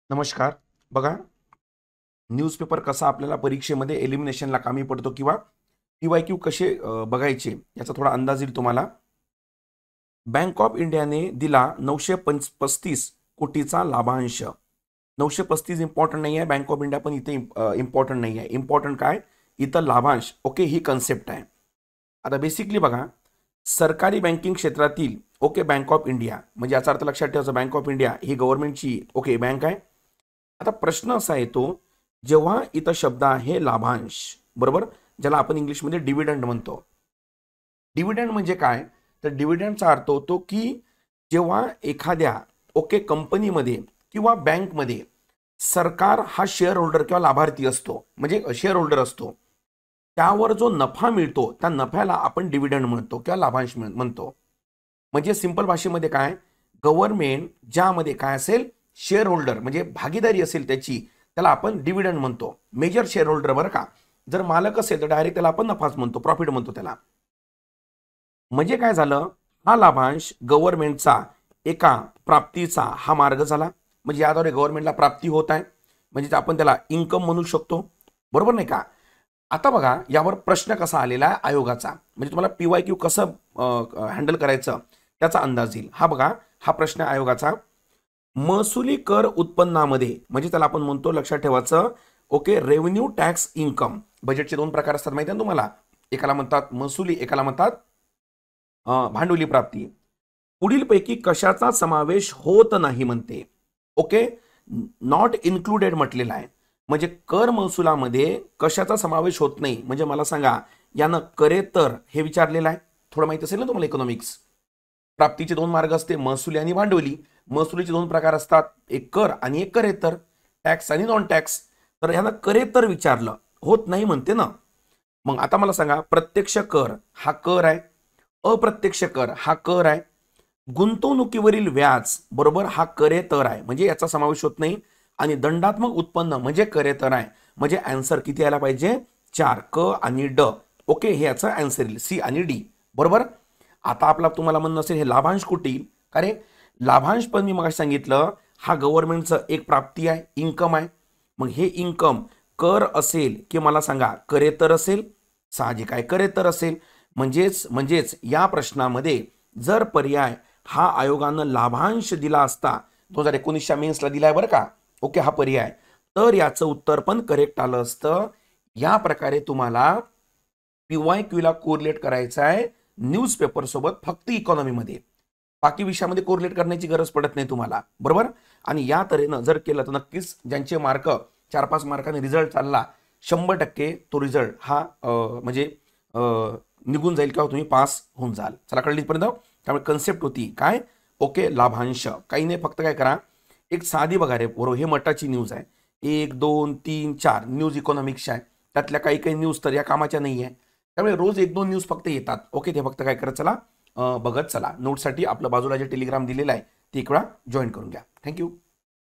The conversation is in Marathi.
नमस्कार. बघा, न्यूजपेपर कसा आपल्याला परीक्षेमध्ये एलिमिनेशनला कामी पडतो किंवा PYQ कसे बघायचे याचा थोडा अंदाज येईल तुम्हाला. बँक ऑफ इंडियाने दिला 935 कोटीचा लाभांश. 935 इम्पॉर्टंट नाही आहे, बँक ऑफ इंडिया पण इथे इम्पॉर्टंट नाही आहे. इम्पॉर्टंट काय, इथं लाभांश. ओके, ही कन्सेप्ट आहे. आता बेसिकली बघा, सरकारी बँकिंग क्षेत्रातील बँक ऑफ इंडिया म्हणजे याचा अर्थ लक्षात ठेवायचा, बँक ऑफ इंडिया ही गव्हर्नमेंटची बँक आहे. आता प्रश्न असा येतो, जेव्हा इथं शब्द आहे लाभांश, बरोबर, ज्याला आपण इंग्लिशमध्ये डिव्हिडंड म्हणतो. डिव्हिडंड म्हणजे काय, तर डिव्हिडंडचा अर्थ होतो की जेव्हा एखाद्या कंपनीमध्ये किंवा बँकमध्ये सरकार हा शेअर होल्डर किंवा लाभार्थी असतो, म्हणजे शेअर होल्डर असतो, त्यावर जो नफा मिळतो त्या नफ्याला आपण डिव्हिडंड म्हणतो किंवा लाभांश म्हणतो. म्हणजे सिंपल भाषेमध्ये काय, गव्हर्नमेंट ज्यामध्ये काय असेल, शेअर होल्डर म्हणजे भागीदारी असेल त्याची, त्याला आपण डिव्हिडंड म्हणतो. मेजर शेअर होल्डर बरं का. जर मालक असेल तर डायरेक्ट त्याला आपण नफाच म्हणतो, प्रॉफिट म्हणतो त्याला. म्हणजे काय झालं, हा लाभांश गव्हर्नमेंटचा एका प्राप्तीचा हा मार्ग झाला. म्हणजे याद्वारे गव्हर्नमेंटला प्राप्ती होत आहे, म्हणजे आपण त्याला इन्कम म्हणू शकतो, बरोबर नाही का. आता बघा, यावर प्रश्न कसा आलेला आहे आयोगाचा, म्हणजे तुम्हाला PYQ कसं हँडल करायचं त्याचा अंदाज येईल. हा बघा, हा प्रश्न आयोगाचा. महसुली कर उत्पन्नामध्ये, म्हणजे त्याला आपण म्हणतो, लक्षात ठेवायचं, रेव्हेन्यू टॅक्स इन्कम. बजेटचे दोन प्रकार असतात माहिती आहे तुम्हाला, एकाला म्हणतात महसुली, एकाला म्हणतात भांडवली प्राप्ती. पुढीलपैकी कशाचा समावेश होत नाही म्हणते. नॉट इन्क्लुडेड म्हटलेला आहे. म्हणजे कर महसुलामध्ये कशाचा समावेश होत नाही, म्हणजे मला सांगा, यानं करेतर हे विचारलेलं आहे. थोडं माहिती असेल ना तुम्हाला इकॉनॉमिक्स. प्राप्तीचे दोन मार्ग असते, महसुली आणि भांडवली. महसुलीचे दोन प्रकार असतात, एक कर आणि एक करेतर, टॅक्स आणि नॉन टॅक्स. तर ह्यानं करेतर विचारलं, होत नाही म्हणते ना. मग आता मला सांगा, प्रत्यक्ष कर हा कर आहे, अप्रत्यक्ष कर हा कर आहे, गुंतवणुकीवरील व्याज बरोबर हा करेतर आहे, म्हणजे याचा समावेश होत नाही, आणि दंडात्मक उत्पन्न म्हणजे करेतर आहे. म्हणजे आन्सर किती यायला पाहिजे, 4, क आणि ड. हे याचं आन्सर येईल, सी आणि डी, बरोबर. आता आपला तुम्हाला म्हणणं असेल, हे लाभांश कुठे येईल. अरे लाभांश पण मी मग सांगितलं, हा गव्हर्नमेंटचं एक प्राप्ती आहे, इन्कम आहे. मग हे इन्कम कर असेल की मला सांगा करेतर असेल, साहजिक आहे करेतर असेल. म्हणजेच या प्रश्नामध्ये जर पर्याय हा आयोगानं लाभांश दिला असता, 2019च्या मेन्सला दिलाय बरं का, हा पर्याय, तर याचं उत्तर पण करेक्ट आलं असतं. या प्रकारे तुम्हाला PYQ ला कोरिलेट करायचं आहे न्यूजपेपर सोबत, फक्त इकॉनॉमीमध्ये. बाकी विषयामध्ये कोरिलेट करण्याची गरज पडत नाही तुम्हाला, बरोबर. आणि या तऱ्हेनं जर केलं तर नक्कीच ज्यांचे मार्क 4-5 मार्काने रिझल्ट चालला, 100% तो रिझल्ट हा म्हणजे निघून जाईल किंवा तुम्ही पास होऊन जाल. चला, कळली पर्यंत. त्यामुळे कन्सेप्ट होती काय, लाभांश काही नाही, फक्त काय करा, एक साधी बघा रे बरोबर, हे मटाची न्यूज आहे, 1, 2, 3, 4 न्यूज इकॉनॉमिक्सच्या आहे, त्यातल्या काही न्यूज तर या कामाच्या नाही आहे. त्यामुळे रोज 1-2 न्यूज फक्त येतात. ते फक्त काय करत चला, बघत चला. नोटसाठी आपलं बाजूला जे टेलिग्राम दिलेलं आहे ते एक वेळा जॉईन करून घ्या. थँक्यू.